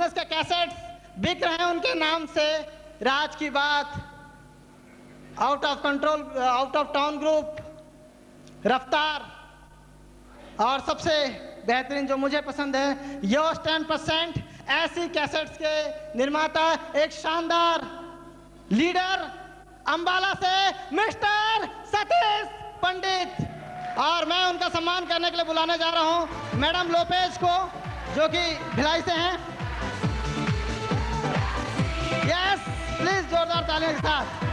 Business के cassettes बिक रहे हैं उनके नाम से। राज की बात, out of control, out of town group, रफ्तार, और सबसे बेहतरीन जो मुझे पसंद है योस 10%। ऐसी कैसेट्स के निर्माता एक शानदार लीडर अंबाला से मिस्टर सतीश पंडित, और मैं उनका सम्मान करने के लिए बुलाने जा रहा हूं मैडम लोपेज को, जो कि भिलाई से हैं। यस, प्लीज जोरदार तालियों के साथ।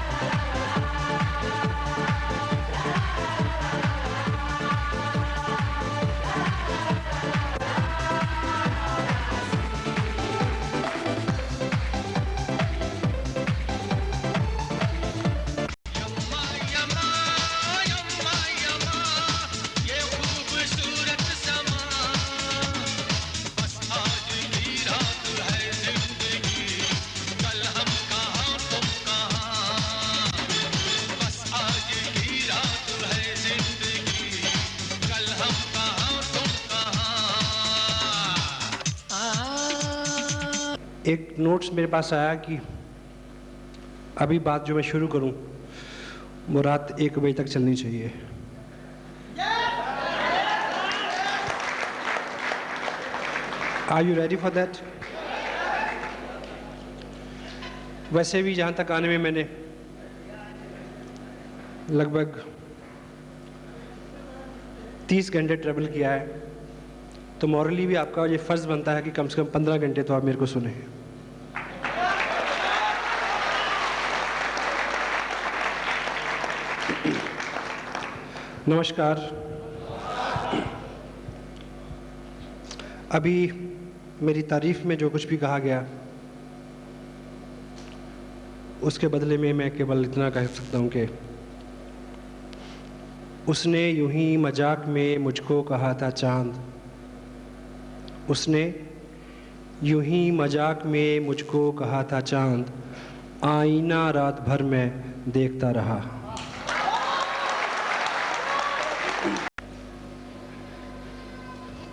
एक नोट्स मेरे पास आया कि अभी बात जो मैं शुरू करूं वो रात 1 बजे तक चलनी चाहिए। Are you ready for that? वैसे भी जहां तक आने में मैंने लगभग 30 घंटे ट्रेवल किया है, तो मॉरली भी आपका ये फर्ज बनता है कि कम से कम 15 घंटे तो आप मेरे को सुने। नमस्कार। अभी मेरी तारीफ में जो कुछ भी कहा गया उसके बदले में मैं केवल इतना कह सकता हूँ कि उसने यूं ही मजाक में मुझको कहा था चांद, उसने यूं ही मजाक में मुझको कहा था चांद, आईना रात भर मैं देखता रहा।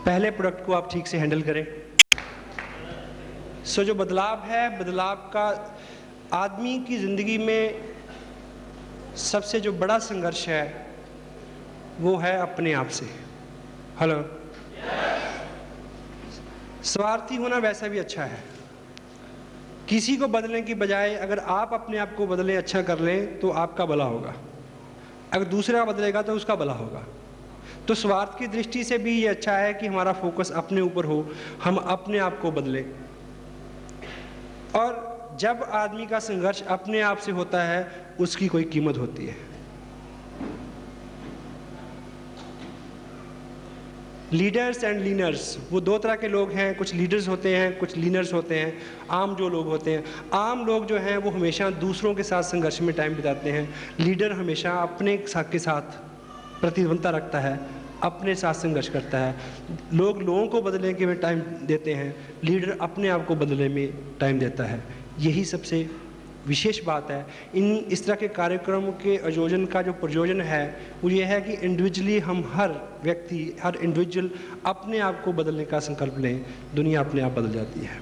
पहले प्रोडक्ट को आप ठीक से हैंडल करें। सो जो बदलाव है, बदलाव का आदमी की ज़िंदगी में सबसे जो बड़ा संघर्ष है वो है अपने आप से। हेलो, स्वार्थी होना वैसा भी अच्छा है। किसी को बदलने की बजाय अगर आप अपने आप को बदलें, अच्छा कर लें, तो आपका भला होगा। अगर दूसरा बदलेगा तो उसका भला होगा। तो स्वार्थ की दृष्टि से भी ये अच्छा है कि हमारा फोकस अपने ऊपर हो, हम अपने आप को बदलें। और जब आदमी का संघर्ष अपने आप से होता है उसकी कोई कीमत होती है। लीडर्स एंड लीनर्स, वो दो तरह के लोग हैं। कुछ लीडर्स होते हैं, कुछ लीनर्स होते हैं। आम जो लोग होते हैं, आम लोग जो हैं वो हमेशा दूसरों के साथ संघर्ष में टाइम बिताते हैं। लीडर हमेशा अपने के साथ प्रतिबद्धता रखता है, अपने साथ संघर्ष करता है। लोगों को बदलने के में टाइम देते हैं, लीडर अपने आप को बदलने में टाइम देता है। यही सबसे विशेष बात है इस तरह के कार्यक्रमों के आयोजन का। जो प्रयोजन है वो ये है कि इंडिविजुअली हम हर व्यक्ति, हर इंडिविजुअल अपने आप को बदलने का संकल्प लें, दुनिया अपने आप बदल जाती है।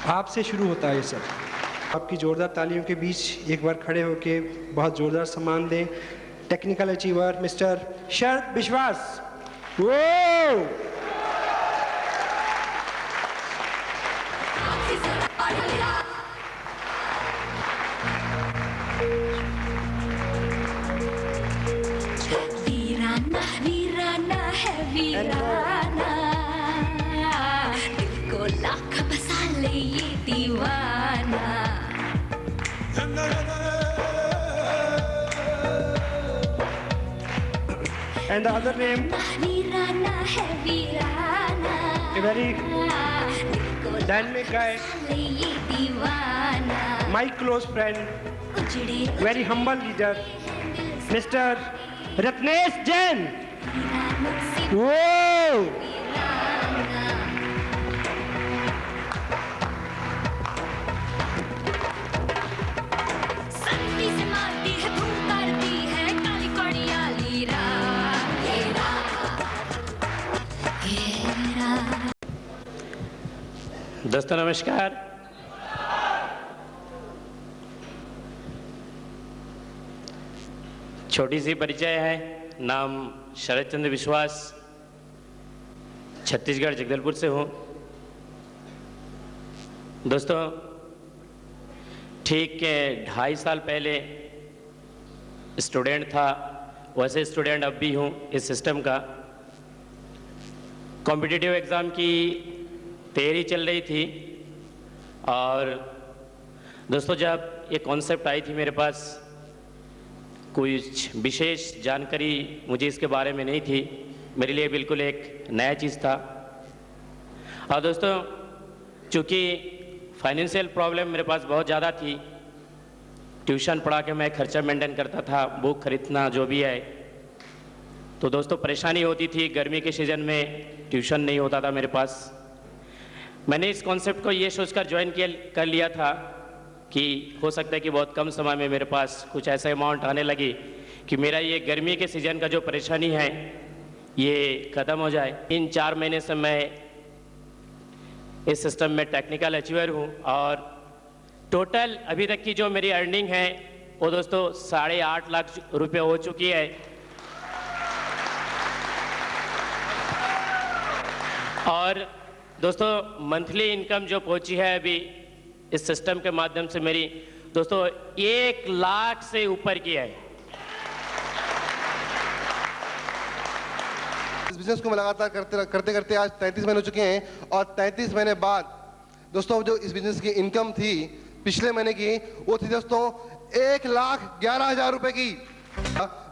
आपसे शुरू होता है ये सब। आपकी जोरदार तालियों के बीच एक बार खड़े होकर बहुत जोरदार सम्मान दें टेक्निकल अचीवर मिस्टर शरद विश्वास। वो वीराना वीराना है वीराना, दिल को लाख बसा ले ये दीवाना। And the other name, वीराना है वीराना, a very dynamic guy, ये दीवाना। my close friend, उजड़े very humble leader, Mr. Ratnesh Jain. वो दोस्तों नमस्कार। छोटी सी परिचय है। नाम शरद चंद्र विश्वास, छत्तीसगढ़ जगदलपुर से हूँ। दोस्तों ठीक 2.5 साल पहले स्टूडेंट था, वैसे स्टूडेंट अब भी हूँ इस सिस्टम का। कॉम्पिटिटिव एग्ज़ाम की तैयारी चल रही थी और दोस्तों जब ये कॉन्सेप्ट आई थी मेरे पास, कुछ विशेष जानकारी मुझे इसके बारे में नहीं थी, मेरे लिए बिल्कुल एक नया चीज़ था। और दोस्तों चूँकि फाइनेंशियल प्रॉब्लम मेरे पास बहुत ज़्यादा थी, ट्यूशन पढ़ा के मैं खर्चा मेंटेन करता था, बुक खरीदना जो भी है, तो दोस्तों परेशानी होती थी। गर्मी के सीज़न में ट्यूशन नहीं होता था मेरे पास। मैंने इस कॉन्सेप्ट को ये सोचकर ज्वाइन कर लिया था कि हो सकता है कि बहुत कम समय में मेरे पास कुछ ऐसा अमाउंट आने लगे कि मेरा ये गर्मी के सीज़न का जो परेशानी है ये ख़त्म हो जाए। इन 4 महीने से मैं इस सिस्टम में टेक्निकल अचीवर हूँ और टोटल अभी तक की जो मेरी अर्निंग है वो दोस्तों 8.5 लाख रुपये हो चुकी है। और दोस्तों मंथली इनकम जो पहुंची है अभी इस सिस्टम के माध्यम से मेरी दोस्तों 1 लाख से ऊपर की है। इस बिजनेस को मैं लगातार करते करते आज 33 महीने हो चुके हैं और 33 महीने बाद दोस्तों जो इस बिजनेस की इनकम थी पिछले महीने की, वो थी दोस्तों 1,11,000 रुपए की।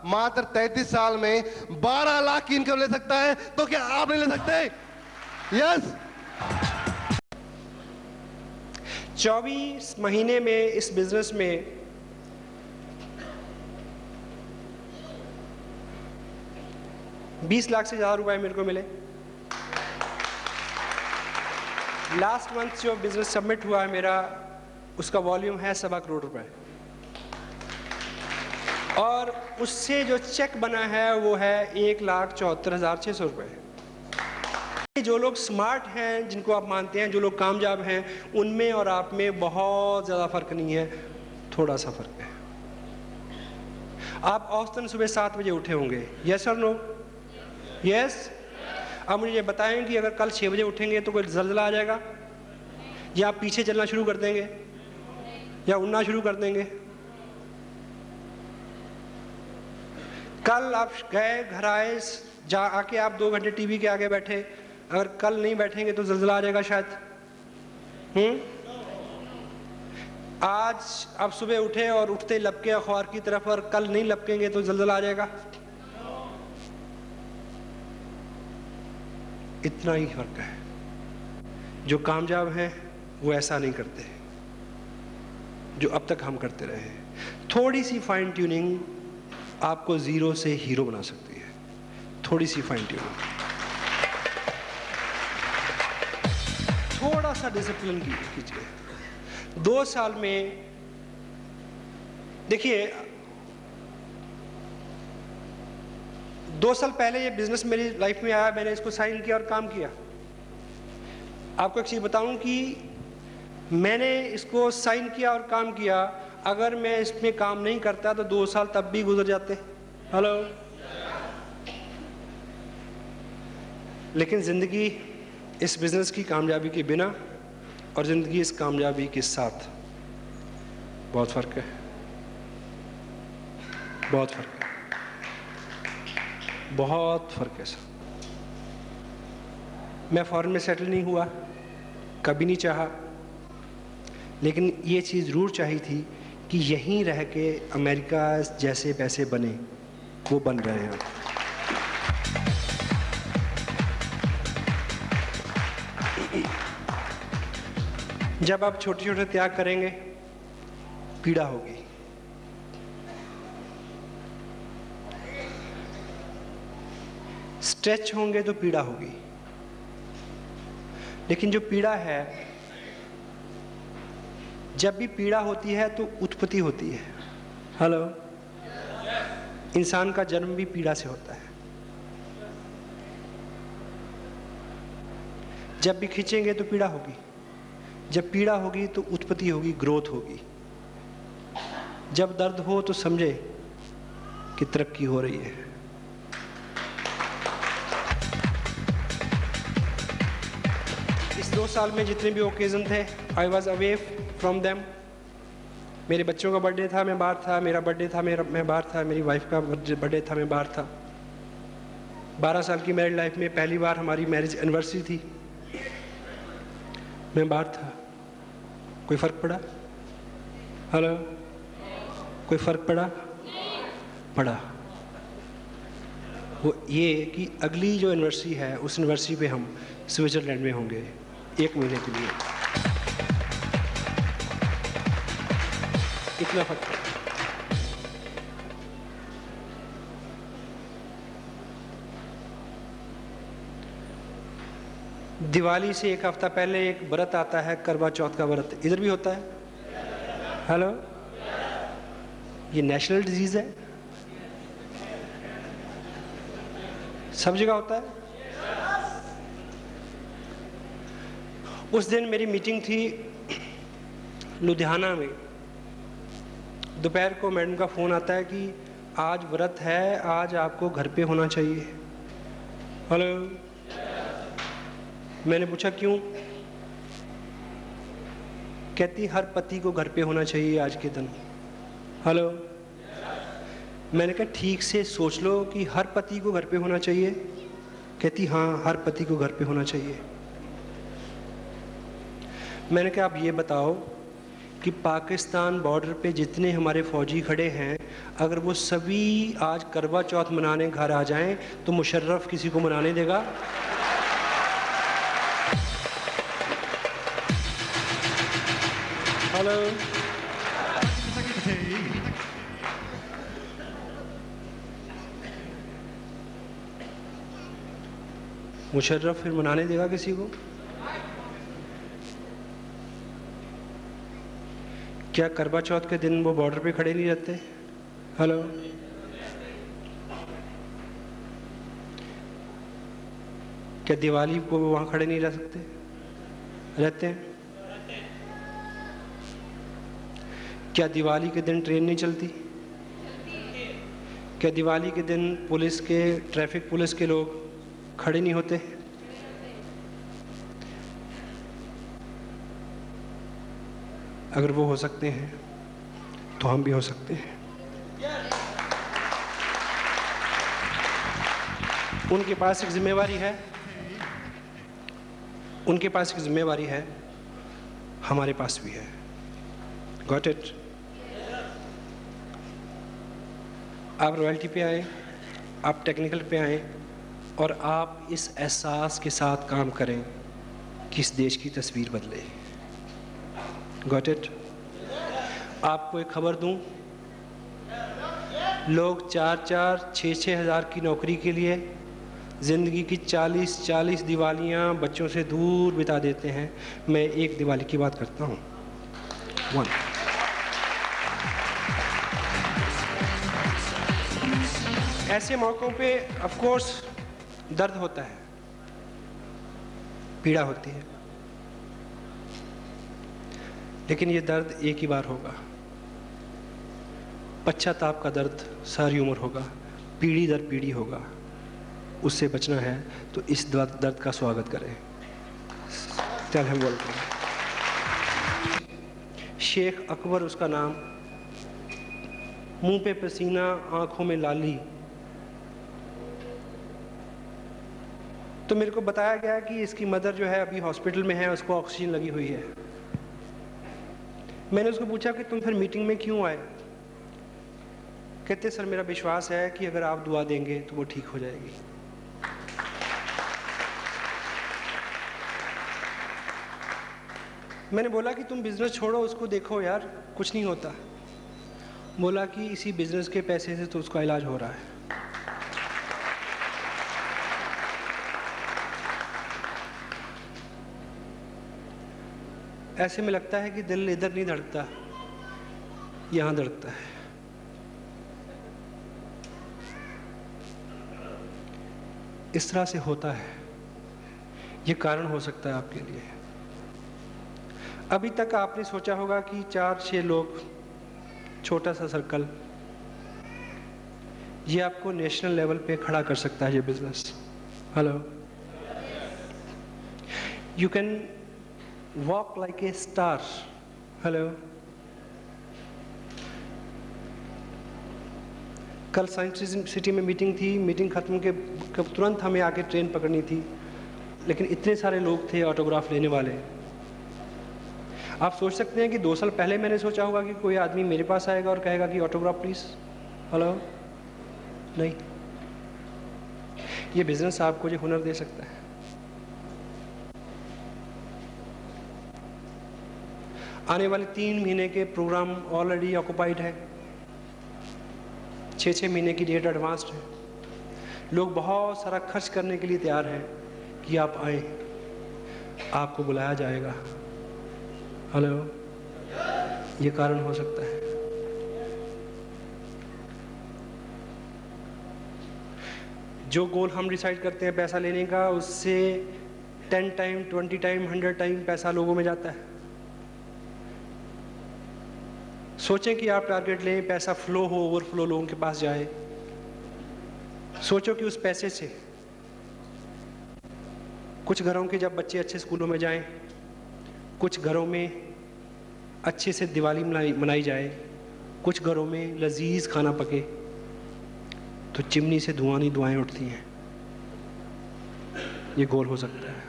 मात्र 33 साल में 12 लाख की इनकम ले सकता है, तो क्या आप नहीं ले सकते? यस। 24 महीने में इस बिजनेस में $20 लाख से ज़्यादा रुपए मेरे को मिले। लास्ट मंथ जो बिजनेस सबमिट हुआ है मेरा, उसका वॉल्यूम है 1.25 करोड़ रुपए और उससे जो चेक बना है वो है 1,74,600 रुपए। जो लोग स्मार्ट हैं, जिनको आप मानते हैं, जो लोग कामयाब हैं, उनमें और आप में बहुत ज़्यादा फर्क नहीं है, थोड़ा सा फर्क है। आप औसतन सुबह 7 बजे उठे होंगे, यस और नो? यस। अब मुझे ये बताएं कि अगर कल 6 बजे उठेंगे तो कोई ज़लज़ला आ जाएगा, या आप पीछे चलना शुरू कर देंगे, या उड़ना शुरू कर देंगे? कल आप गए, घर आए, आके आप 2 घंटे टीवी के आगे बैठे, अगर कल नहीं बैठेंगे तो ज़लज़ला आ जाएगा शायद। आज आप सुबह उठे और उठते लपके अखबार की तरफ, और कल नहीं लपकेंगे तो ज़लज़ला आ जाएगा। इतना ही फर्क है। जो कामयाब हैं वो ऐसा नहीं करते जो अब तक हम करते रहे। थोड़ी सी फाइन ट्यूनिंग आपको ज़ीरो से हीरो बना सकती है, थोड़ी सी फाइन ट्यूनिंग, थोड़ा सा डिसिप्लिन कीजिए। 2 साल में देखिए, 2 साल पहले ये बिजनेस मेरी लाइफ में आया, मैंने इसको साइन किया और काम किया। आपको एक चीज़ बताऊं कि मैंने इसको साइन किया और काम किया, अगर मैं इसमें काम नहीं करता तो 2 साल तब भी गुजर जाते। हेलो। लेकिन ज़िंदगी इस बिज़नेस की कामयाबी के बिना और ज़िंदगी इस कामयाबी के साथ बहुत फ़र्क है, बहुत फ़र्क है, बहुत फ़र्क है सर। मैं फ़ॉरेन में सेटल नहीं हुआ, कभी नहीं चाहा, लेकिन ये चीज़ ज़रूर चाहिए थी कि यहीं रह के अमेरिका जैसे पैसे बने, वो बन रहे हैं। जब आप छोटे छोटे त्याग करेंगे, पीड़ा होगी। स्ट्रेच होंगे तो पीड़ा होगी, लेकिन जो पीड़ा है, जब भी पीड़ा होती है तो उत्पत्ति होती है। हेलो। इंसान का जन्म भी पीड़ा से होता है। जब भी खींचेंगे तो पीड़ा होगी, जब पीड़ा होगी तो उत्पत्ति होगी, ग्रोथ होगी। जब दर्द हो तो समझे कि तरक्की हो रही है। इस 2 साल में जितने भी ओकेजन थे, I was away from them. मेरे बच्चों का बर्थडे था, मैं बाहर था। मेरा बर्थडे था, मैं बाहर था। मेरी वाइफ का बर्थडे था, मैं बाहर था। 12 साल की मैरिड लाइफ में पहली बार हमारी मैरिज एनिवर्सरी थी, मैं बाहर था। कोई फ़र्क पड़ा? हेलो, कोई फ़र्क पड़ा? पड़ा। वो ये कि अगली जो एनिवर्सरी है, उस एनिवर्सरी पे हम स्विट्ज़रलैंड में होंगे 1 महीने के लिए। इतना फर्क है। दिवाली से 1 हफ्ता पहले एक व्रत आता है, करवा चौथ का व्रत। इधर भी होता है। हेलो, ये नेशनल डिजीज है, सब जगह होता है। उस दिन मेरी मीटिंग थी लुधियाना में। दोपहर को मैडम का फ़ोन आता है कि आज व्रत है, आज आपको घर पे होना चाहिए। हेलो, मैंने पूछा क्यों? कहती हर पति को घर पे होना चाहिए आज के दिन। हेलो, मैंने कहा ठीक से सोच लो कि हर पति को घर पे होना चाहिए। कहती हाँ, हर पति को घर पे होना चाहिए। मैंने कहा आप ये बताओ कि पाकिस्तान बॉर्डर पे जितने हमारे फौजी खड़े हैं, अगर वो सभी आज करवा चौथ मनाने घर आ जाएं तो मुशर्रफ किसी को मनाने देगा? हेलो, मुशर्रफ फिर मनाने देगा किसी को? क्या करवा चौथ के दिन वो बॉर्डर पे खड़े नहीं रहते? हेलो, क्या दिवाली को वो वहाँ खड़े नहीं रह सकते? रहते हैं। क्या दिवाली के दिन ट्रेन नहीं चलती? क्या दिवाली के दिन पुलिस के, ट्रैफिक पुलिस के लोग खड़े नहीं होते? अगर वो हो सकते हैं तो हम भी हो सकते हैं। उनके पास एक जिम्मेवारी है, उनके पास एक जिम्मेवारी है, हमारे पास भी है। Got it? आप रॉयल्टी पे आए, आप टेक्निकल पे आए और आप इस एहसास के साथ काम करें कि इस देश की तस्वीर बदले। Got it? आपको एक खबर दूं, लोग 4-4, 6-6 हज़ार की नौकरी के लिए ज़िंदगी की 40-40 दिवालियां बच्चों से दूर बिता देते हैं। मैं एक दिवाली की बात करता हूं, 1। ऐसे मौक़ों पे ऑफ कोर्स दर्द होता है, पीड़ा होती है, लेकिन ये दर्द एक ही बार होगा। पश्चाताप का दर्द सारी उम्र होगा, पीढ़ी दर पीढ़ी होगा। उससे बचना है तो इस दर्द का स्वागत करें। चल हम बोलते हैं। शेख अकबर उसका नाम, मुंह पे पसीना, आंखों में लाली। तो मेरे को बताया गया कि इसकी मदर जो है अभी हॉस्पिटल में है, उसको ऑक्सीजन लगी हुई है। मैंने उसको पूछा कि तुम फिर मीटिंग में क्यों आए? कहते सर मेरा विश्वास है कि अगर आप दुआ देंगे तो वो ठीक हो जाएगी। मैंने बोला कि तुम बिजनेस छोड़ो, उसको देखो यार, कुछ नहीं होता। बोला कि इसी बिजनेस के पैसे से तो उसका इलाज हो रहा है। ऐसे में लगता है कि दिल इधर नहीं धड़कता, यहां धड़कता है। इस तरह से होता है। ये कारण हो सकता है आपके लिए। अभी तक आपने सोचा होगा कि 4-6 लोग, छोटा सा सर्कल, ये आपको नेशनल लेवल पे खड़ा कर सकता है ये business. Hello, you can walk like a star. Hello, कल साइंस सिटी में मीटिंग थी, मीटिंग खत्म के तुरंत हमें आके ट्रेन पकड़नी थी, लेकिन इतने सारे लोग थे ऑटोग्राफ लेने वाले। आप सोच सकते हैं कि 2 साल पहले मैंने सोचा होगा कि कोई आदमी मेरे पास आएगा और कहेगा कि ऑटोग्राफ प्लीज। हेलो, नहीं, ये बिजनेस आपको जो हुनर दे सकता है। आने वाले 3 महीने के प्रोग्राम ऑलरेडी ऑक्युपाइड है, 6-6 महीने की डेट एडवांस्ड है। लोग बहुत सारा खर्च करने के लिए तैयार हैं कि आप आए, आपको बुलाया जाएगा। हेलो, ये कारण हो सकता है। जो गोल हम डिसाइड करते हैं पैसा लेने का, उससे 10 टाइम, 20 टाइम, 100 टाइम पैसा लोगों में जाता है। सोचें कि आप टारगेट लें, पैसा फ्लो हो, ओवरफ्लो लोगों के पास जाए। सोचो कि उस पैसे से कुछ घरों के जब बच्चे अच्छे स्कूलों में जाएं, कुछ घरों में अच्छे से दिवाली मनाई जाए, कुछ घरों में लजीज खाना पके, तो चिमनी से धुआं नहीं धुआएं उठती हैं। ये गोल हो सकता है।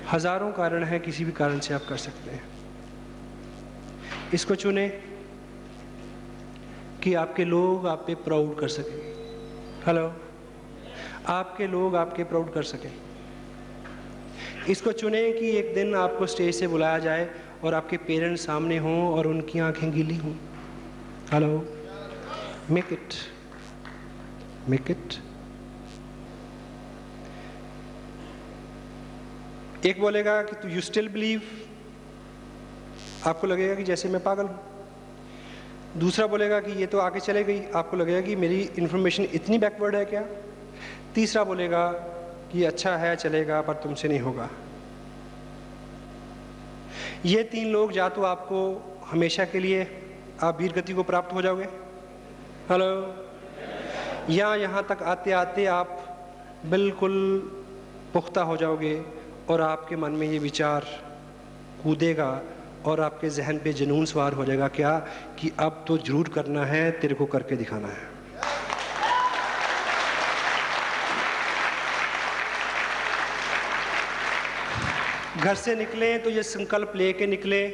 हजारों कारण हैं, किसी भी कारण से आप कर सकते हैं। इसको चुने कि आपके लोग आप पे प्राउड कर सकें। हेलो, आपके लोग आपके प्राउड कर सकें। इसको चुने कि एक दिन आपको स्टेज से बुलाया जाए और आपके पेरेंट्स सामने हों और उनकी आंखें गीली हों। Hello, make it, make it. एक बोलेगा कि तू यू स्टिल बिलीव, आपको लगेगा कि जैसे मैं पागल हूं। दूसरा बोलेगा कि ये तो आगे चले गई, आपको लगेगा कि मेरी इंफॉर्मेशन इतनी बैकवर्ड है क्या। तीसरा बोलेगा कि अच्छा है, चलेगा, पर तुमसे नहीं होगा। ये 3 लोग, या तो आपको हमेशा के लिए आप वीर गति को प्राप्त हो जाओगे, हेलो, या यहाँ तक आते आते आप बिल्कुल पुख्ता हो जाओगे और आपके मन में ये विचार कूदेगा और आपके जहन पे जुनून सवार हो जाएगा, क्या कि अब तो जरूर करना है, तेरे को करके दिखाना है। घर से निकलें तो ये संकल्प लेके निकलें,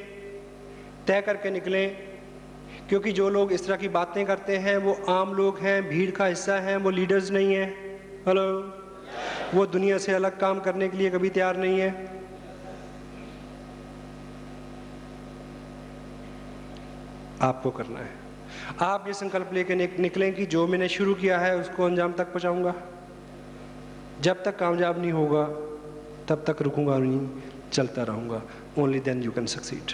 तय करके निकलें, क्योंकि जो लोग इस तरह की बातें करते हैं वो आम लोग हैं, भीड़ का हिस्सा हैं, वो लीडर्स नहीं हैं। हेलो, वो दुनिया से अलग काम करने के लिए कभी तैयार नहीं है। आपको करना है। आप ये संकल्प लेके निकलें कि जो मैंने शुरू किया है उसको अंजाम तक पहुंचाऊंगा। जब तक कामयाब नहीं होगा तब तक रुकूंगा नहीं, चलता रहूंगा। Only then you can succeed.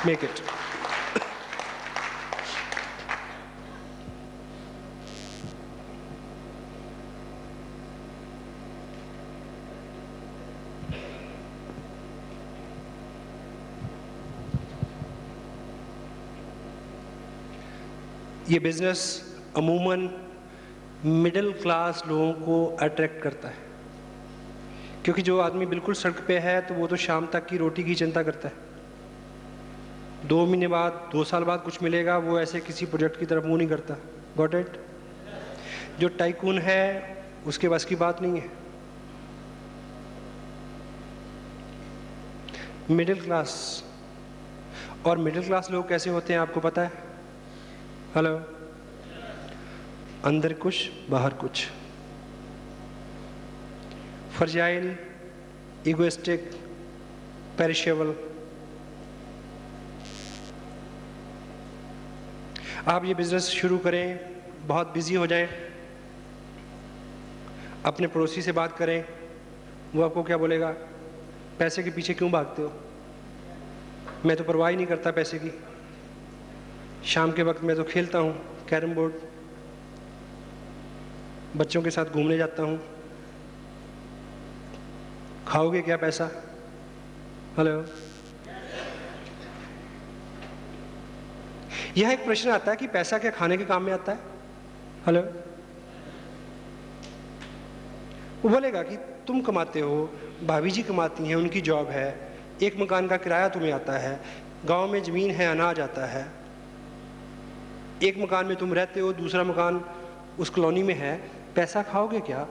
Make it. ये बिजनेस अमूमन मिडिल क्लास लोगों को अट्रैक्ट करता है, क्योंकि जो आदमी बिल्कुल सड़क पे है तो वो तो शाम तक की रोटी की चिंता करता है। 2 महीने बाद, 2 साल बाद कुछ मिलेगा, वो ऐसे किसी प्रोजेक्ट की तरफ मुंह नहीं करता। Got it? जो टाइकून है उसके बस की बात नहीं है। मिडिल क्लास, और मिडिल क्लास लोग कैसे होते हैं आपको पता है? हेलो, अंदर कुछ बाहर कुछ, फ्रजाइल, इगोइस्टिक, पेरिशेबल। आप ये बिजनेस शुरू करें, बहुत बिजी हो जाएं, अपने पड़ोसी से बात करें, वो आपको क्या बोलेगा? पैसे के पीछे क्यों भागते हो? मैं तो परवाह ही नहीं करता पैसे की, शाम के वक्त मैं तो खेलता हूँ कैरम बोर्ड। बच्चों के साथ घूमने जाता हूँ। खाओगे क्या पैसा? हेलो। यह एक प्रश्न आता है कि पैसा क्या खाने के काम में आता है? हेलो। वो बोलेगा कि तुम कमाते हो, भाभी जी कमाती हैं, उनकी जॉब है, एक मकान का किराया तुम्हें आता है, गांव में ज़मीन है, अनाज आता है, एक मकान में तुम रहते हो, दूसरा मकान उस कॉलोनी में है, पैसा खाओगे क्या?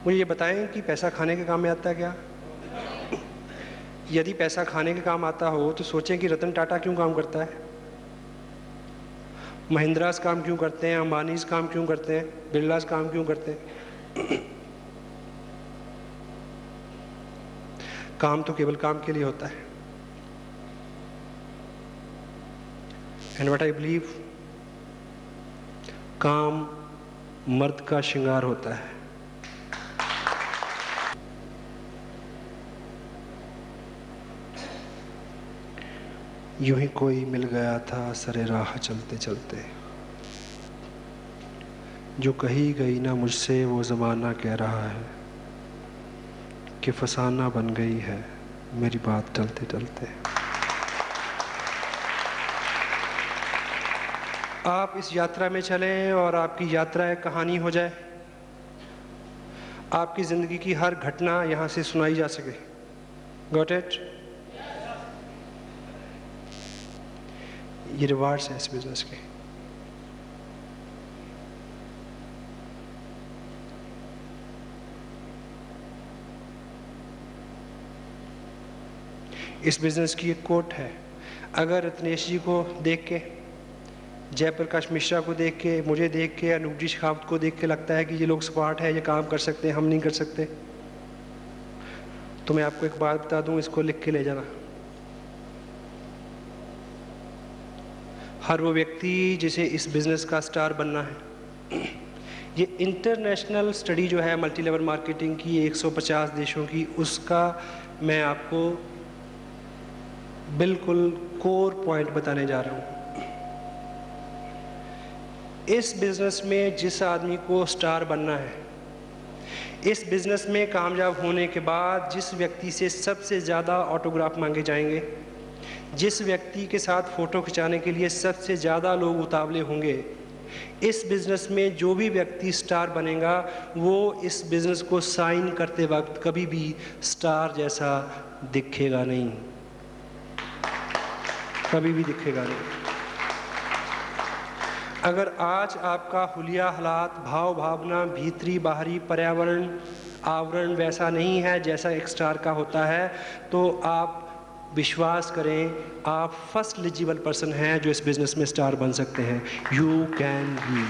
मुझे ये बताएं कि पैसा खाने के काम में आता है क्या? यदि पैसा खाने के काम आता हो तो सोचें कि रतन टाटा क्यों काम करता है, महिंद्रास काम क्यों करते हैं, अंबानीस काम क्यों करते हैं, बिरलास काम क्यों करते हैं? काम तो केवल काम के लिए होता है। एंड व्हाट आई बिलीव, काम मर्द का श्रृंगार होता है। यूं ही कोई मिल गया था सरे राह चलते चलते, जो कही गई ना मुझसे वो ज़माना कह रहा है कि फसाना बन गई है मेरी बात टलते टलते। आप इस यात्रा में चलें और आपकी यात्रा एक कहानी हो जाए, आपकी ज़िंदगी की हर घटना यहाँ से सुनाई जा सके। Got it? ये रिवार्ड्स हैं इस बिजनेस के। इस बिजनेस की एक कोट है, अगर रत्नेश जी को देख के, जयप्रकाश मिश्रा को देख के, मुझे देख के, अनूप जी शेखावत को देख के लगता है कि ये लोग स्मार्ट है, ये काम कर सकते हैं, हम नहीं कर सकते, तो मैं आपको एक बात बता दूं, इसको लिख के ले जाना। हर वो व्यक्ति जिसे इस बिज़नेस का स्टार बनना है, ये इंटरनेशनल स्टडी जो है मल्टी लेवल मार्केटिंग की 150 देशों की, उसका मैं आपको बिल्कुल कोर पॉइंट बताने जा रहा हूँ। इस बिज़नेस में जिस आदमी को स्टार बनना है, इस बिज़नेस में कामयाब होने के बाद जिस व्यक्ति से सबसे ज़्यादा ऑटोग्राफ मांगे जाएंगे, जिस व्यक्ति के साथ फ़ोटो खिंचाने के लिए सबसे ज़्यादा लोग उतावले होंगे, इस बिज़नेस में जो भी व्यक्ति स्टार बनेगा वो इस बिज़नेस को साइन करते वक्त कभी भी स्टार जैसा दिखेगा नहीं, कभी भी दिखेगा नहीं। अगर आज आपका हुलिया हालात, भाव भावना, भीतरी बाहरी पर्यावरण आवरण वैसा नहीं है जैसा एक स्टार का होता है, तो आप विश्वास करें, आप फर्स्ट एलिजिबल पर्सन हैं जो इस बिज़नेस में स्टार बन सकते हैं। You can be.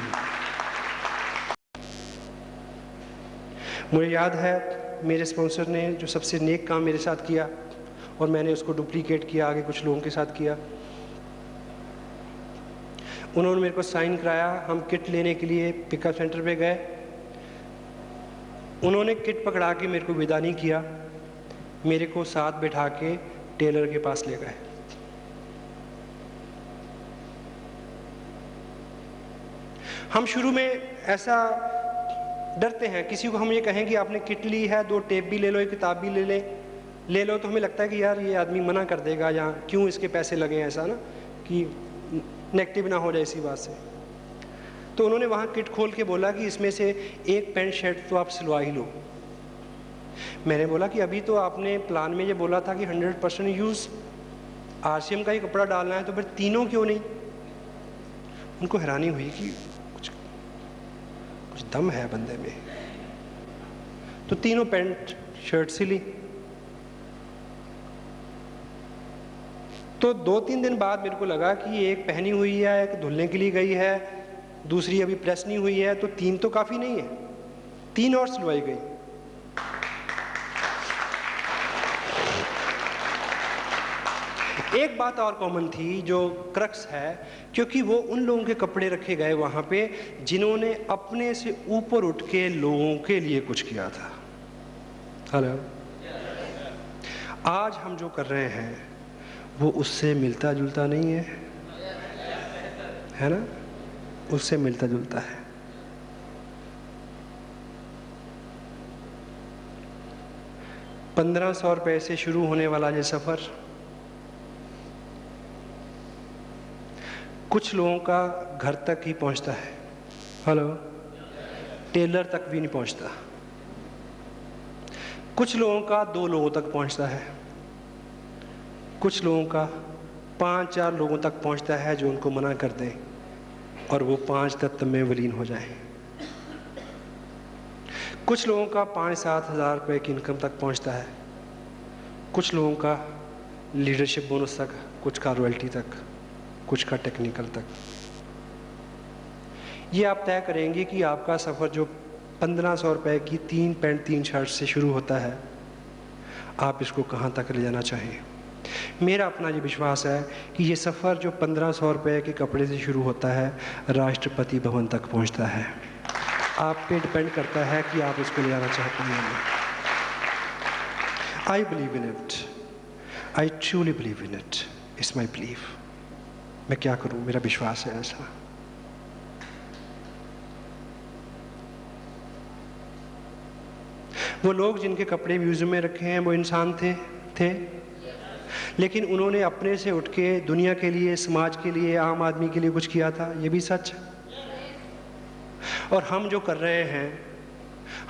मुझे याद है मेरे स्पॉन्सर ने जो सबसे नेक काम मेरे साथ किया और मैंने उसको डुप्लीकेट किया, आगे कुछ लोगों के साथ किया। उन्होंने मेरे को साइन कराया, हम किट लेने के लिए पिकअप सेंटर पे गए, उन्होंने किट पकड़ा के मेरे को विदा नहीं किया, मेरे को साथ बैठा के टेलर के पास ले गए। हम शुरू में ऐसा डरते हैं, किसी को हम ये कहें कि आपने किट ली है, 2 टेप भी ले लो, एक किताब भी ले लो, तो हमें लगता है कि यार ये आदमी मना कर देगा या क्यों इसके पैसे लगे, ऐसा ना कि नेगेटिव ना हो जाए इसी बात से। तो उन्होंने वहाँ किट खोल के बोला कि इसमें से एक पैंट शर्ट तो आप सिलवा ही लो। मैंने बोला कि अभी तो आपने प्लान में ये बोला था कि 100% यूज़ RCM का ही कपड़ा डालना है, तो फिर तीनों क्यों नहीं? उनको हैरानी हुई कि कुछ दम है बंदे में। तो तीनों पैंट शर्ट सिली। तो 2-3 दिन बाद मेरे को लगा कि एक पहनी हुई है, एक धुलने के लिए गई है, दूसरी अभी प्रेस नहीं हुई है, तो 3 तो काफ़ी नहीं है, 3 और सिलवाई गई। एक बात और कॉमन थी जो क्रक्स है, क्योंकि वो उन लोगों के कपड़े रखे गए वहाँ पे जिन्होंने अपने से ऊपर उठ के लोगों के लिए कुछ किया था। हेलो, आज हम जो कर रहे हैं वो उससे मिलता जुलता नहीं है। है ना, उससे मिलता जुलता है। ₹1500 से शुरू होने वाला ये सफ़र कुछ लोगों का घर तक ही पहुंचता है। हेलो, टेलर तक भी नहीं पहुंचता। कुछ लोगों का 2 लोगों तक पहुंचता है, कुछ लोगों का 5-4 लोगों तक पहुंचता है जो उनको मना कर दें और वो 5 तत्व में विलीन हो जाएं। कुछ लोगों का 5-7 हज़ार रुपये की इनकम तक पहुंचता है, कुछ लोगों का लीडरशिप बोनस तक, कुछ का रॉयल्टी तक, कुछ का टेक्निकल तक। ये आप तय करेंगे कि आपका सफ़र जो 1500 रुपये की 3 पैंट 3 शर्ट से शुरू होता है, आप इसको कहाँ तक ले जाना चाहें। मेरा अपना ये विश्वास है कि ये सफ़र जो 1500 रुपये के कपड़े से शुरू होता है, राष्ट्रपति भवन तक पहुँचता है। आप पे डिपेंड करता है कि आप इसको ले जाना चाहते हैं। I believe in it, I truly believe in it, it's my believe. मैं क्या करूं, मेरा विश्वास है ऐसा। वो लोग जिनके कपड़े म्यूजियम में रखे हैं वो इंसान थे, लेकिन उन्होंने अपने से उठ के दुनिया के लिए, समाज के लिए, आम आदमी के लिए कुछ किया था। ये भी सच है। और हम जो कर रहे हैं,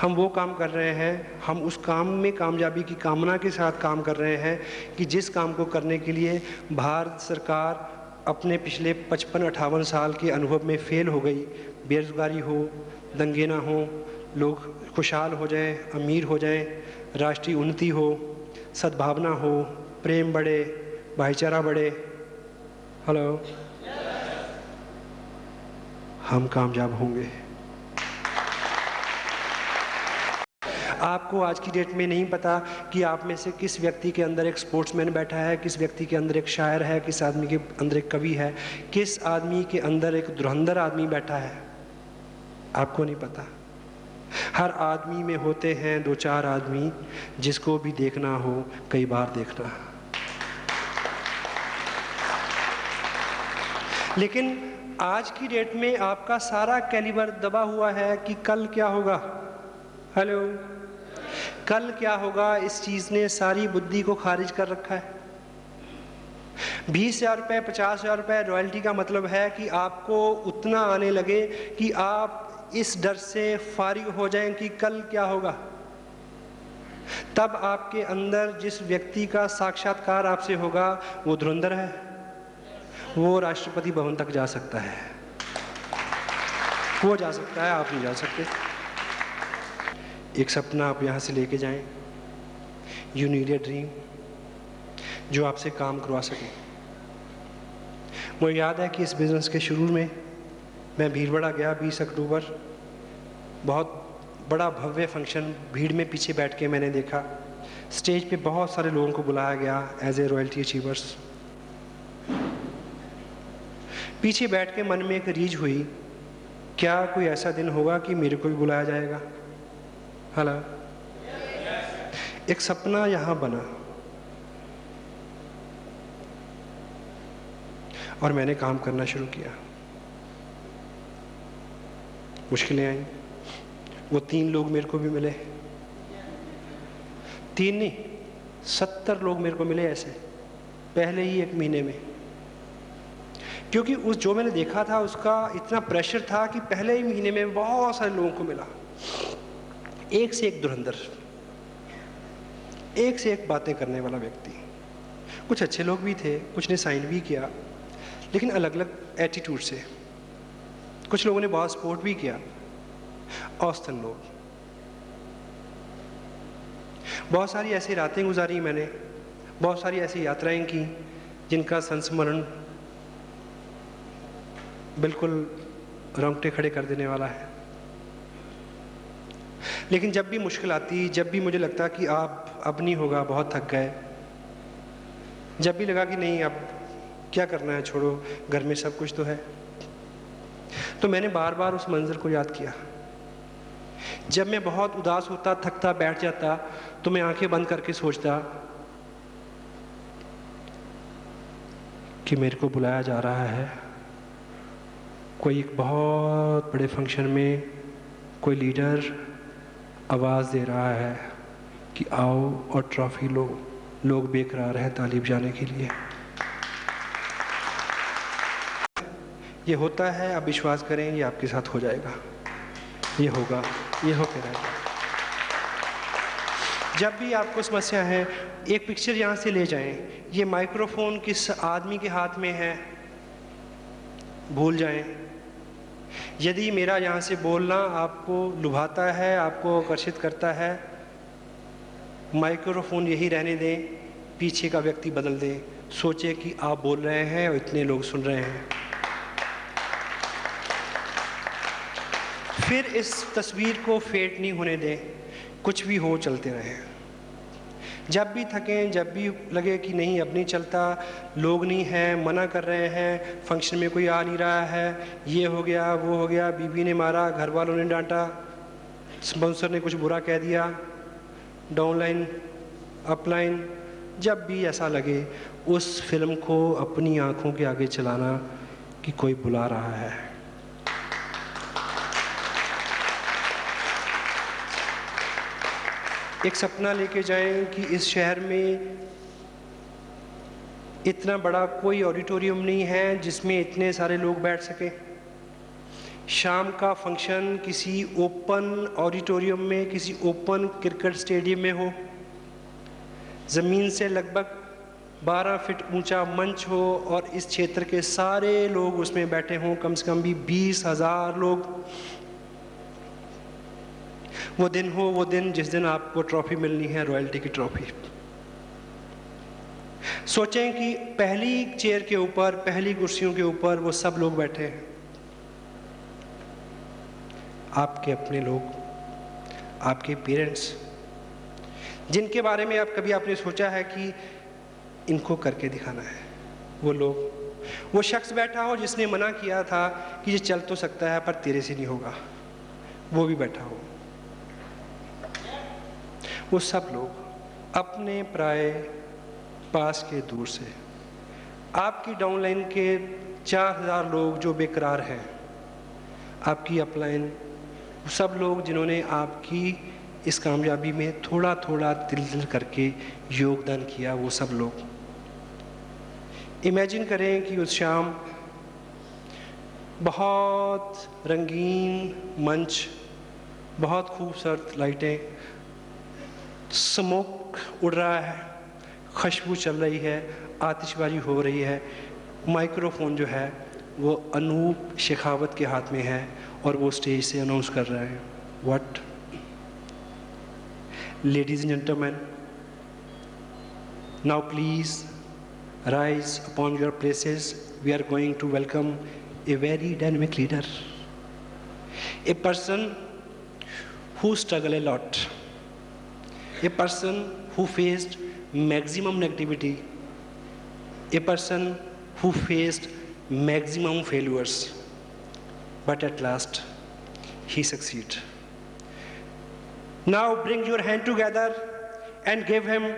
हम वो काम कर रहे हैं, हम उस काम में कामयाबी की कामना के साथ काम कर रहे हैं कि जिस काम को करने के लिए भारत सरकार अपने पिछले 55-58 साल के अनुभव में फेल हो गई। बेरोजगारी हो, दंगे ना हो, लोग खुशहाल हो जाएं, अमीर हो जाएं, राष्ट्रीय उन्नति हो, सद्भावना हो, प्रेम बढ़े, भाईचारा बढ़े। हेलो, हम कामयाब होंगे। आपको आज की डेट में नहीं पता कि आप में से किस व्यक्ति के अंदर एक स्पोर्ट्समैन बैठा है, किस व्यक्ति के अंदर एक शायर है, किस आदमी के अंदर एक कवि है, किस आदमी के अंदर एक धुरंधर आदमी बैठा है। आपको नहीं पता। हर आदमी में होते हैं 2-4 आदमी जिसको भी देखना हो कई बार देखना। लेकिन आज की डेट में आपका सारा कैलिबर दबा हुआ है कि कल क्या होगा। हेलो, कल क्या होगा, इस चीज़ ने सारी बुद्धि को खारिज कर रखा है। 20,000 रुपये, 50,000 रुपये रॉयल्टी का मतलब है कि आपको उतना आने लगे कि आप इस डर से फारिग हो जाएं कि कल क्या होगा। तब आपके अंदर जिस व्यक्ति का साक्षात्कार आपसे होगा वो धुरंधर है, वो राष्ट्रपति भवन तक जा सकता है। वो जा सकता है, आप नहीं जा सकते। एक सपना आप यहाँ से लेके जाएं। यू नीड ए ड्रीम जो आपसे काम करवा सके। मुझे याद है कि इस बिज़नेस के शुरू में मैं भीलवाड़ा गया 20 अक्टूबर। बहुत बड़ा भव्य फंक्शन, भीड़ में पीछे बैठ के मैंने देखा। स्टेज पे बहुत सारे लोगों को बुलाया गया एज ए रॉयल्टी अचीवर्स। पीछे बैठ के मन में एक रीझ हुई, क्या कोई ऐसा दिन होगा कि मेरे को भी बुलाया जाएगा। हाला, एक सपना यहाँ बना और मैंने काम करना शुरू किया। मुश्किलें आई, वो 3 लोग मेरे को भी मिले। 3 नहीं, 70 लोग मेरे को मिले ऐसे पहले ही 1 महीने में। क्योंकि उस जो मैंने देखा था उसका इतना प्रेशर था कि पहले ही महीने में बहुत सारे लोगों को मिला। एक से एक धुरंधर, एक से एक बातें करने वाला व्यक्ति। कुछ अच्छे लोग भी थे, कुछ ने साइन भी किया, लेकिन अलग अलग एटीट्यूड से। कुछ लोगों ने बहुत सपोर्ट भी किया, औसतन लोग। बहुत सारी ऐसी रातें गुजारी मैंने, बहुत सारी ऐसी यात्राएं की जिनका संस्मरण बिल्कुल रोंगटे खड़े कर देने वाला है। लेकिन जब भी मुश्किल आती, जब भी मुझे लगता कि अब नहीं होगा, बहुत थक गए, जब भी लगा कि नहीं अब क्या करना है, छोड़ो, घर में सब कुछ तो है, तो मैंने बार बार उस मंजर को याद किया। जब मैं बहुत उदास होता, थकता, बैठ जाता, तो मैं आंखें बंद करके सोचता कि मेरे को बुलाया जा रहा है कोई एक बहुत बड़े फंक्शन में कोई लीडर आवाज़ दे रहा है कि आओ और ट्रॉफ़ी लो, लोग बेकरार हैं ताली बजाने के लिए। ये होता है, आप विश्वास करें, ये आपके साथ हो जाएगा, ये होगा, ये होके रहेगा। जब भी आपको समस्या है, एक पिक्चर यहाँ से ले जाएं, ये माइक्रोफोन किस आदमी के हाथ में है भूल जाएं। यदि मेरा यहाँ से बोलना आपको लुभाता है, आपको आकर्षित करता है, माइक्रोफोन यही रहने दें, पीछे का व्यक्ति बदल दें, सोचे कि आप बोल रहे हैं और इतने लोग सुन रहे हैं। फिर इस तस्वीर को फेड नहीं होने दें, कुछ भी हो चलते रहें। जब भी थकें, जब भी लगे कि नहीं अब नहीं चलता, लोग नहीं हैं, मना कर रहे हैं, फंक्शन में कोई आ नहीं रहा है, ये हो गया, वो हो गया, बीवी ने मारा, घर वालों ने डांटा, स्पॉन्सर ने कुछ बुरा कह दिया, डाउनलाइन अपलाइन, जब भी ऐसा लगे उस फिल्म को अपनी आंखों के आगे चलाना कि कोई बुला रहा है। एक सपना लेके जाएं कि इस शहर में इतना बड़ा कोई ऑडिटोरियम नहीं है जिसमें इतने सारे लोग बैठ सकें। शाम का फंक्शन किसी ओपन ऑडिटोरियम में, किसी ओपन क्रिकेट स्टेडियम में हो, ज़मीन से लगभग 12 फीट ऊंचा मंच हो और इस क्षेत्र के सारे लोग उसमें बैठे हों, कम से कम भी 20,000 लोग। वो दिन हो, वो दिन जिस दिन आपको ट्रॉफी मिलनी है, रॉयल्टी की ट्रॉफी। सोचें कि पहली चेयर के ऊपर, पहली कुर्सियों के ऊपर वो सब लोग बैठे हैं, आपके अपने लोग, आपके पेरेंट्स, जिनके बारे में आप कभी आपने सोचा है कि इनको करके दिखाना है। वो लोग, वो शख्स बैठा हो जिसने मना किया था कि ये चल तो सकता है पर तेरे से नहीं होगा, वो भी बैठा हो। वो सब लोग अपने पराए, पास के, दूर से, आपकी डाउनलाइन के 4,000 लोग जो बेकरार हैं, आपकी अपलाइन, सब लोग जिन्होंने आपकी इस कामयाबी में थोड़ा थोड़ा दिल करके योगदान किया, वो सब लोग। इमेजिन करें कि उस शाम बहुत रंगीन मंच, बहुत खूबसूरत लाइटें, स्मोक उड़ रहा है, खुशबू चल रही है, आतिशबाजी हो रही है, माइक्रोफोन जो है वो अनूप शेखावत के हाथ में है और वो स्टेज से अनाउंस कर रहे हैं, what, ladies and gentleman, now please rise upon your places, we are going to welcome a very dynamic leader, a person who struggle a lot, a person who faced maximum negativity, a person who faced maximum failures, but at last he succeeded. Now bring your hand together and give him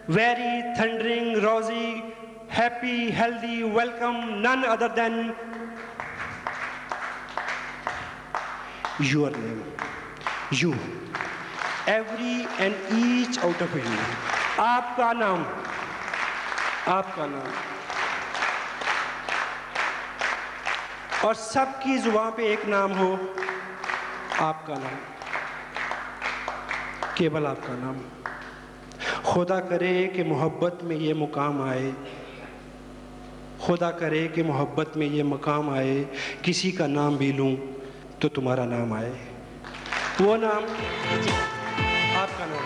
very thundering, rosy, happy, healthy welcome, none other than your name. You, every and each out of you, आपका नाम, आपका नाम, और सबकी जुबान पे एक नाम हो, आपका नाम, केवल आपका नाम। खुदा करे कि मोहब्बत में ये मुकाम आए, खुदा करे कि मोहब्बत में ये मकाम आए, किसी का नाम भी लूं तो तुम्हारा नाम आए, वो नाम, आपका नाम।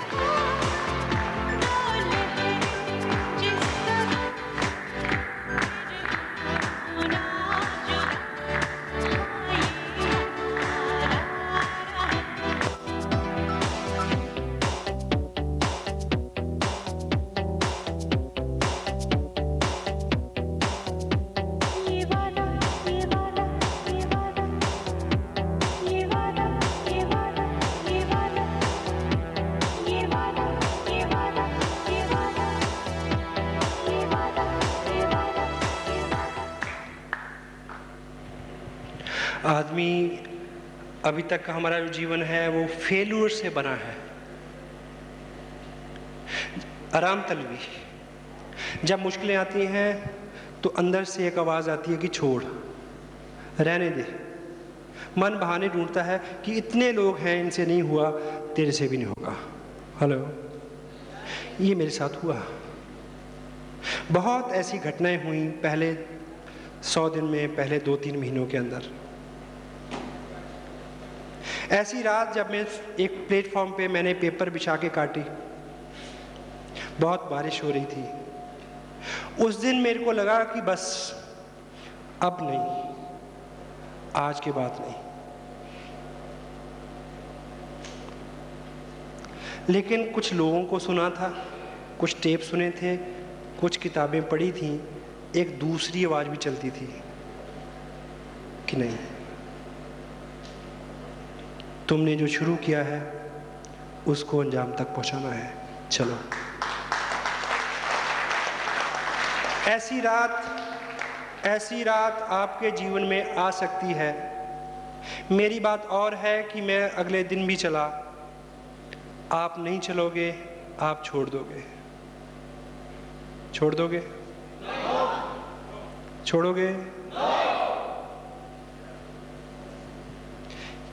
ये वादा आदमी अभी तक का हमारा जो जीवन है वो फेल्यूर से बना है, आराम तलबी। जब मुश्किलें आती हैं तो अंदर से एक आवाज़ आती है कि छोड़, रहने दे। मन बहाने ढूंढता है कि इतने लोग हैं, इनसे नहीं हुआ, तेरे से भी नहीं होगा। हेलो, ये मेरे साथ हुआ। बहुत ऐसी घटनाएं हुई पहले 100 दिन में, पहले 2-3 महीनों के अंदर। ऐसी रात जब मैं एक प्लेटफॉर्म पे मैंने पेपर बिछा के काटी, बहुत बारिश हो रही थी। उस दिन मेरे को लगा कि बस अब नहीं, आज के बाद नहीं। लेकिन कुछ लोगों को सुना था, कुछ टेप सुने थे, कुछ किताबें पढ़ी थीं, एक दूसरी आवाज़ भी चलती थी कि नहीं, तुमने जो शुरू किया है उसको अंजाम तक पहुंचाना है, चलो। ऐसी रात आपके जीवन में आ सकती है। मेरी बात और है कि मैं अगले दिन भी चला, आप नहीं चलोगे, आप छोड़ दोगे। छोड़ दोगे? छोड़ोगे?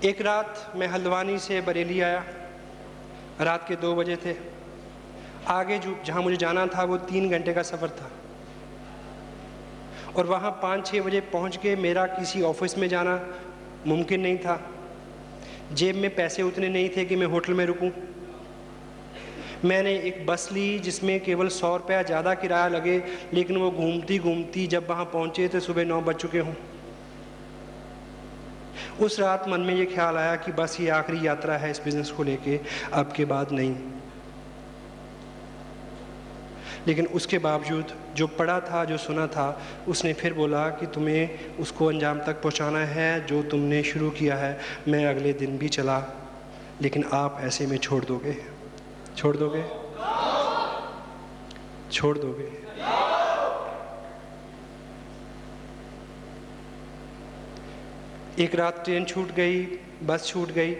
एक रात मैं हल्द्वानी से बरेली आया, रात के 2 बजे थे। आगे जो जहाँ मुझे जाना था वो 3 घंटे का सफ़र था, और वहाँ 5-6 बजे पहुँच के मेरा किसी ऑफिस में जाना मुमकिन नहीं था। जेब में पैसे उतने नहीं थे कि मैं होटल में रुकूं। मैंने एक बस ली जिसमें केवल 100 रुपया ज़्यादा किराया लगे, लेकिन वो घूमती घूमती जब वहाँ पहुँचे तो सुबह 9 बज चुके हों। उस रात मन में ये ख्याल आया कि बस ये आखिरी यात्रा है इस बिज़नेस को लेके, अब के बाद नहीं। लेकिन उसके बावजूद जो पढ़ा था, जो सुना था, उसने फिर बोला कि तुम्हें उसको अंजाम तक पहुंचाना है जो तुमने शुरू किया है। मैं अगले दिन भी चला, लेकिन आप ऐसे में छोड़ दोगे? छोड़ दोगे? छोड़ दोगे? एक रात ट्रेन छूट गई, बस छूट गई।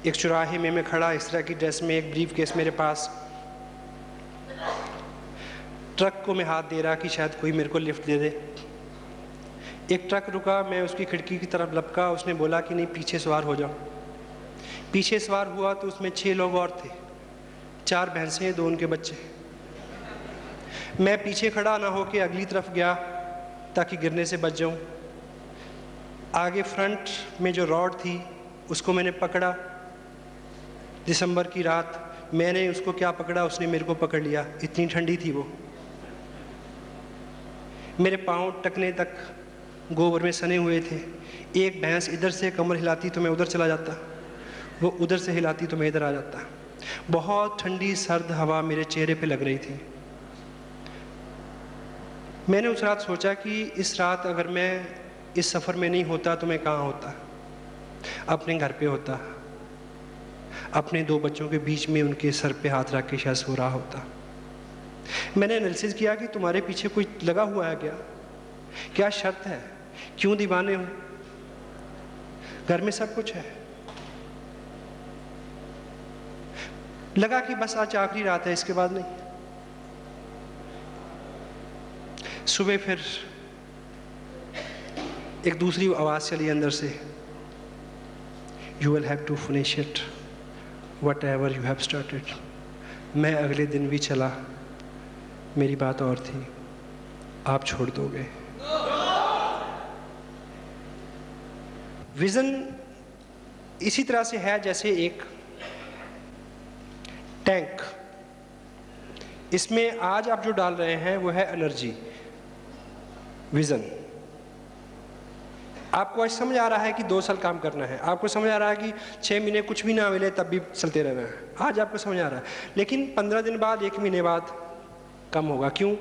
एक चौराहे में मैं खड़ा, इस तरह की ड्रेस में, एक ब्रीफ केस मेरे पास। ट्रक को मैं हाथ दे रहा कि शायद कोई मेरे को लिफ्ट दे दे। एक ट्रक रुका, मैं उसकी खिड़की की तरफ लपका, उसने बोला कि नहीं, पीछे सवार हो जाओ। पीछे सवार हुआ तो उसमें 6 लोग और थे, 4 भैंसें, 2 उनके बच्चे। मैं पीछे खड़ा ना होके अगली तरफ गया ताकि गिरने से बच जाऊं। आगे फ्रंट में जो रॉड थी उसको मैंने पकड़ा। दिसंबर की रात मैंने उसको क्या पकड़ा, उसने मेरे को पकड़ लिया। इतनी ठंडी थी वो। मेरे पाँव टकने तक गोबर में सने हुए थे। एक भैंस इधर से कमर हिलाती तो मैं उधर चला जाता, वो उधर से हिलाती तो मैं इधर आ जाता। बहुत ठंडी सर्द हवा मेरे चेहरे पे लग रही थी। मैंने उस रात सोचा कि इस रात अगर मैं इस सफ़र में नहीं होता तो मैं कहाँ होता? अपने घर पे होता, अपने 2 बच्चों के बीच में उनके सर पे हाथ रख के शायद सो रहा होता। मैंने एनालिसिस किया कि तुम्हारे पीछे कोई लगा हुआ है क्या? क्या शर्त है? क्यों दीवाने हो? घर में सब कुछ है। लगा कि बस आज आखिरी रात है, इसके बाद नहीं। सुबह फिर एक दूसरी आवाज़ चली अंदर से, you will have to finish it whatever you have started. मैं अगले दिन भी चला, मेरी बात और थी, आप छोड़ दोगे? विज़न इसी तरह से है जैसे एक टैंक। इसमें आज आप जो डाल रहे हैं वो है एनर्जी, विज़न। आपको आज समझ आ रहा है कि 2 साल काम करना है, आपको समझ आ रहा है कि 6 महीने कुछ भी ना मिले तब भी चलते रहना है, आज आपको समझ आ रहा है। लेकिन 15 दिन बाद, 1 महीने बाद कम होगा। क्यों?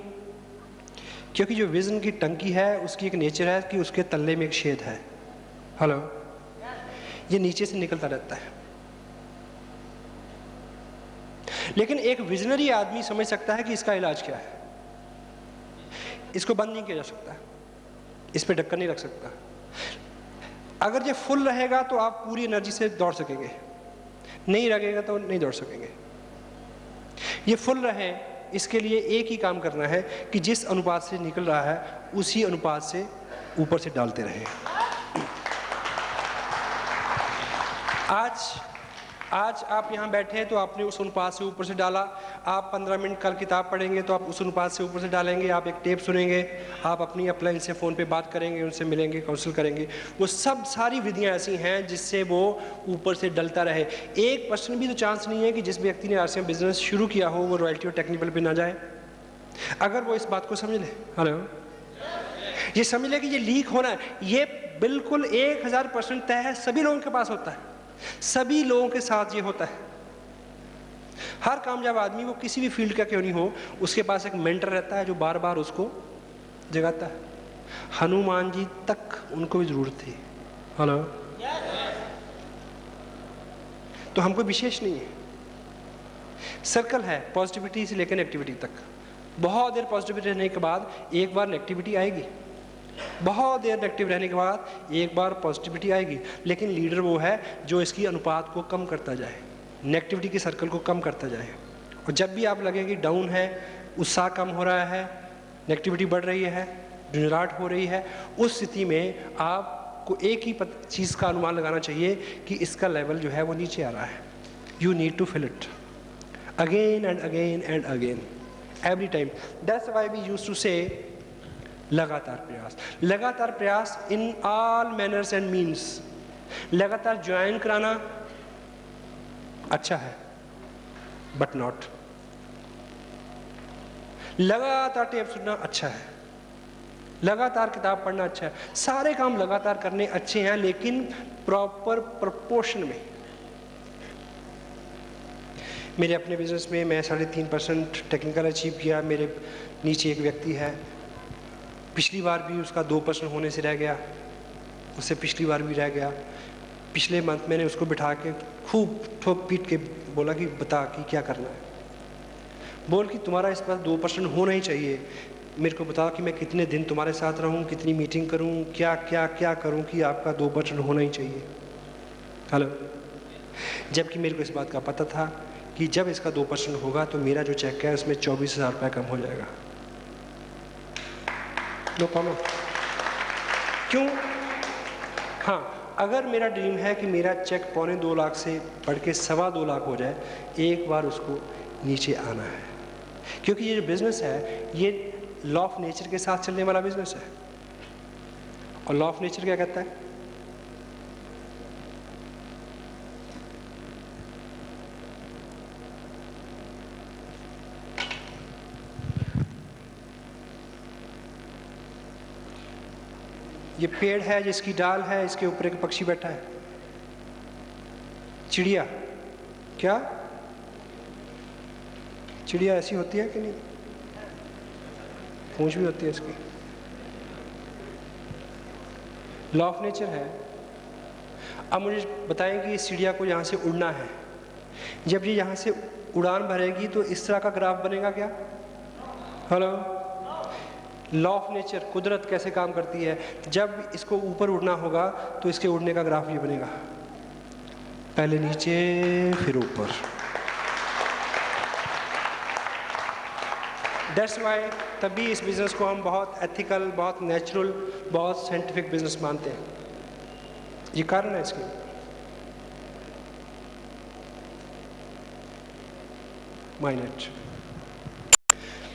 क्योंकि जो विज़न की टंकी है उसकी एक नेचर है कि उसके तल्ले में एक छेद है। हेलो, ये नीचे से निकलता रहता है। लेकिन एक विजनरी आदमी समझ सकता है कि इसका इलाज क्या है। इसको बंद नहीं किया जा सकता, इस पे ढक्कन नहीं रख सकता। अगर ये फुल रहेगा तो आप पूरी एनर्जी से दौड़ सकेंगे, नहीं लगेगा तो नहीं दौड़ सकेंगे। ये फुल रहे, इसके लिए एक ही काम करना है कि जिस अनुपात से निकल रहा है उसी अनुपात से ऊपर से डालते रहें। आज आप यहाँ बैठे हैं तो आपने उस अनुपात से ऊपर से डाला। आप 15 मिनट कल किताब पढ़ेंगे तो आप उस अनुपात से ऊपर से डालेंगे। आप एक टेप सुनेंगे, आप अपनी अपलाइन से फ़ोन पे बात करेंगे, उनसे मिलेंगे, काउंसिल करेंगे। वो सब सारी विधियाँ ऐसी हैं जिससे वो ऊपर से डलता रहे। 1% भी तो चांस नहीं है कि जिस व्यक्ति ने RCM बिजनेस शुरू किया हो वो रॉयल्टी और टेक्निकल पे ना जाए। अगर वो इस बात को समझ ले, हेलो, ये समझ ले कि ये लीक होना है, ये बिल्कुल 1000% तय है, सभी लोगों के पास होता है, सभी लोगों के साथ ये होता है। हर कामयाब आदमी, वो किसी भी फील्ड का क्यों नहीं हो, उसके पास एक मेंटर रहता है जो बार बार उसको जगाता है। हनुमान जी तक उनको भी जरूरत थी, हेलो। तो हमको विशेष नहीं है, सर्कल है पॉजिटिविटी से लेकर नेगेटिविटी तक। बहुत देर पॉजिटिविटी रहने के बाद एक बार नेगेटिविटी आएगी, बहुत देर नेगेटिव रहने के बाद एक बार पॉजिटिविटी आएगी। लेकिन लीडर वो है जो इसकी अनुपात को कम करता जाए, नेगेटिविटी के सर्कल को कम करता जाए। और जब भी आप लगे कि डाउन है, उत्साह कम हो रहा है, नेगेटिविटी बढ़ रही है, झुंझलाहट हो रही है, उस स्थिति में आपको एक ही चीज़ का अनुमान लगाना चाहिए कि इसका लेवल जो है वो नीचे आ रहा है। You need to fill it again and again and again, every time. That's why we used to say लगातार प्रयास, लगातार प्रयास in all manners and means. लगातार ज्वाइन कराना अच्छा है बट नॉट, लगातार टेप सुनना अच्छा है, लगातार किताब पढ़ना अच्छा है, सारे काम लगातार करने अच्छे हैं लेकिन प्रॉपर प्रपोर्शन में। मेरे अपने बिजनेस में मैं 3.5% टेक्निकल अचीव किया। मेरे नीचे एक व्यक्ति है, पिछली बार भी उसका 2% होने से रह गया, उससे पिछली बार भी रह गया। पिछले मंथ मैंने उसको बिठा के खूब ठोक पीट के बोला कि बता कि क्या करना है। बोल कि तुम्हारा इस बार 2% होना ही चाहिए, मेरे को बताओ कि मैं कितने दिन तुम्हारे साथ रहूं, कितनी मीटिंग करूं, क्या क्या क्या करूं कि आपका 2% होना ही चाहिए। हेलो, जबकि मेरे को इस बात का पता था कि जब इसका 2% होगा तो मेरा जो चेक है उसमें 24,000 रुपये कम हो जाएगा। No comment. क्यों? हाँ, अगर मेरा ड्रीम है कि मेरा चेक 2.25 लाख से बढ़ के 2.25 लाख हो जाए, एक बार उसको नीचे आना है। क्योंकि ये जो बिजनेस है ये लॉ ऑफ नेचर के साथ चलने वाला बिजनेस है। और लॉ ऑफ नेचर क्या कहता है? ये पेड़ है जिसकी डाल है, इसके ऊपर एक पक्षी बैठा है, चिड़िया। क्या चिड़िया ऐसी होती है कि नहीं? पूंछ भी होती है इसकी। लॉ ऑफ नेचर है। अब मुझे बताएं कि इस चिड़िया को यहाँ से उड़ना है, जब ये यहाँ से उड़ान भरेगी तो इस तरह का ग्राफ बनेगा क्या? हेलो, लॉ ऑफ नेचर, कुदरत कैसे काम करती है। जब इसको ऊपर उड़ना होगा तो इसके उड़ने का ग्राफ ये बनेगा, पहले नीचे फिर ऊपर। दैट्स वाई तभी इस बिज़नेस को हम बहुत एथिकल, बहुत नेचुरल, बहुत साइंटिफिक बिजनेस मानते हैं। ये कारण है इसके। माइनट,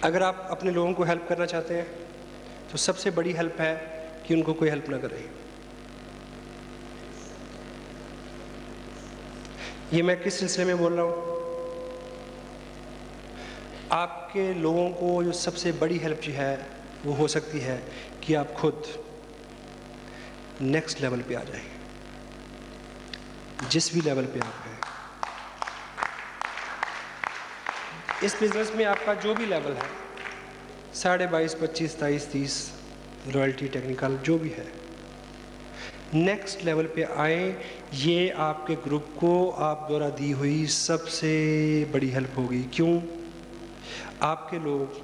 अगर आप अपने लोगों को हेल्प करना चाहते हैं तो सबसे बड़ी हेल्प है कि उनको कोई हेल्प ना करे। ये मैं किस सिलसिले में बोल रहा हूँ? आपके लोगों को जो सबसे बड़ी हेल्प जो है वो हो सकती है कि आप खुद नेक्स्ट लेवल पे आ जाएं, जिस भी लेवल पे आप हैं। इस बिजनेस में आपका जो भी लेवल है, 22.5, 25, 23, 30, रॉयल्टी, टेक्निकल, जो भी है, नेक्स्ट लेवल पे आए। ये आपके ग्रुप को आप द्वारा दी हुई सबसे बड़ी हेल्प होगी। क्यों? आपके लोग,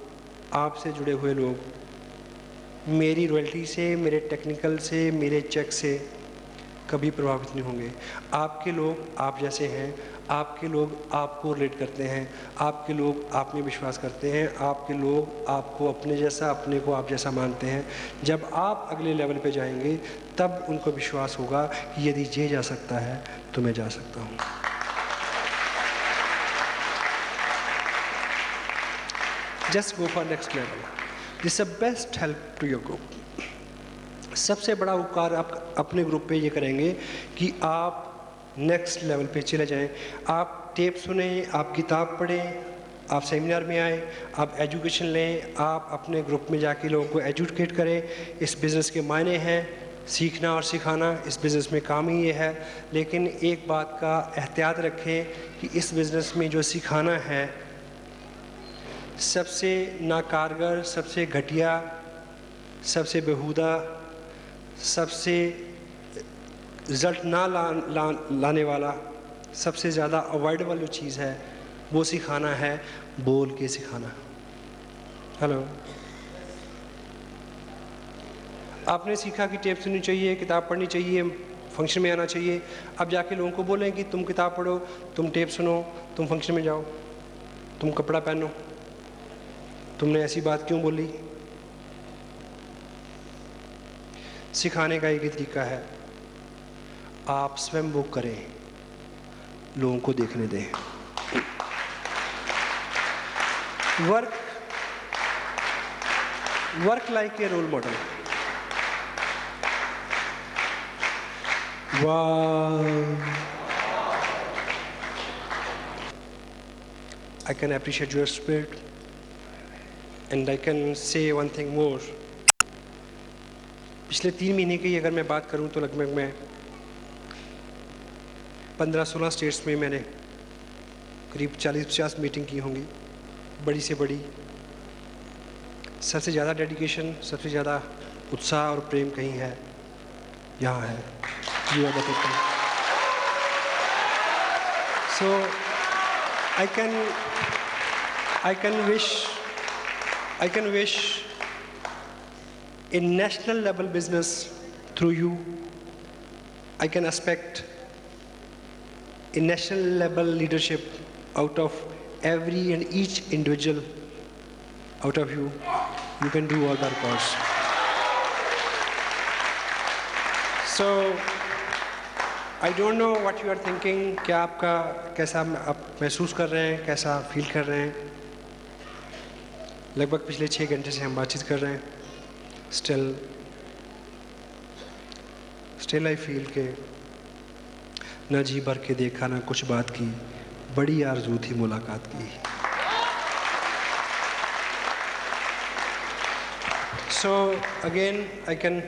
आपसे जुड़े हुए लोग मेरी रॉयल्टी से, मेरे टेक्निकल से, मेरे चेक से कभी प्रभावित नहीं होंगे। आपके लोग आप जैसे हैं, आपके लोग आपको रिलेट करते हैं, आपके लोग आप में विश्वास करते हैं, आपके लोग आपको अपने जैसा, अपने को आप जैसा मानते हैं। जब आप अगले लेवल पे जाएंगे तब उनको विश्वास होगा कि यदि ये जा सकता है तो मैं जा सकता हूँ। Just go for next level, this is the best help to your group. सबसे बड़ा उपकार आप अपने ग्रुप पे ये करेंगे कि आप नेक्स्ट लेवल पे चले जाएं। आप टेप सुने, आप किताब पढ़ें, आप सेमिनार में आए, आप एजुकेशन लें, आप अपने ग्रुप में जाके लोगों को एजुकेट करें। इस बिज़नेस के मायने हैं सीखना और सिखाना, इस बिज़नेस में काम ही ये है। लेकिन एक बात का एहतियात रखें कि इस बिज़नेस में जो सिखाना है सबसे नाकारगर, सबसे घटिया, सबसे बेहुदा, सबसे रिज़ल्ट ना लाने वाला, सबसे ज़्यादा अवॉइडेबल जो चीज़ है वो सिखाना है, बोल के सिखाना। हेलो, आपने सीखा कि टेप सुननी चाहिए, किताब पढ़नी चाहिए, फंक्शन में आना चाहिए। अब जाके लोगों को बोलें कि तुम किताब पढ़ो, तुम टेप सुनो, तुम फंक्शन में जाओ, तुम कपड़ा पहनो, तुमने ऐसी बात क्यों बोली? सिखाने का एक ही तरीका है, आप स्वयं वो करें, लोगों को देखने दें। Work like a role model. I can appreciate your spirit, and I can say one thing more. पिछले 3 महीने की अगर मैं बात करूं तो लगभग मैं 15-16 स्टेट्स में मैंने करीब 40-50 मीटिंग की होंगी, बड़ी से बड़ी। सबसे ज़्यादा डेडिकेशन, सबसे ज़्यादा उत्साह और प्रेम कहीं है, यहाँ है। You are the people. So I can wish a national level business through you. I can expect a national level leadership out of every and each individual out of you. You can do all that cause. So I don't know what you are thinking. क्या आपका कैसा आप महसूस कर रहे हैं, कैसा feel कर रहे हैं? लगभग पिछले 6 घंटे से हम बातचीत कर रहे हैं। Still I feel के न जी भर के देखा ना कुछ बात की, बड़ी आरज़ू थी मुलाकात की। So again I can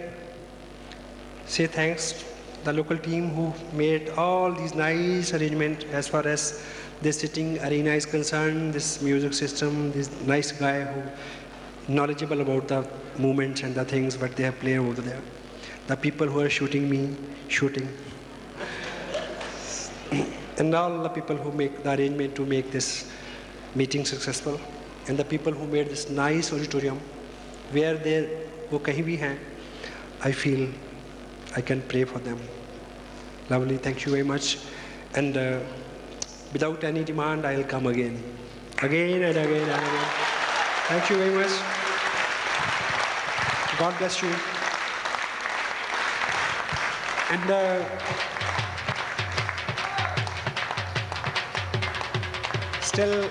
say thanks the local team who made all these nice arrangement as far as this sitting arena is concerned, this music system, this nice guy who knowledgeable about the movements and the things what they have played over there. The people who are shooting, and all the people who make the arrangement to make this meeting successful, and the people who made this nice auditorium, where they वो कहीं भी हैं, I feel I can pray for them. Lovely, thank you very much. And without any demand, I'll come again and again. Thank you very much. God bless you. And still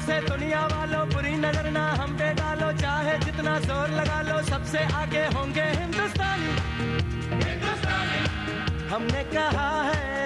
से दुनिया वालों बुरी नजर ना हम पे डालो, चाहे जितना जोर लगा लो सबसे आगे होंगे हिंदुस्तानी। हमने कहा है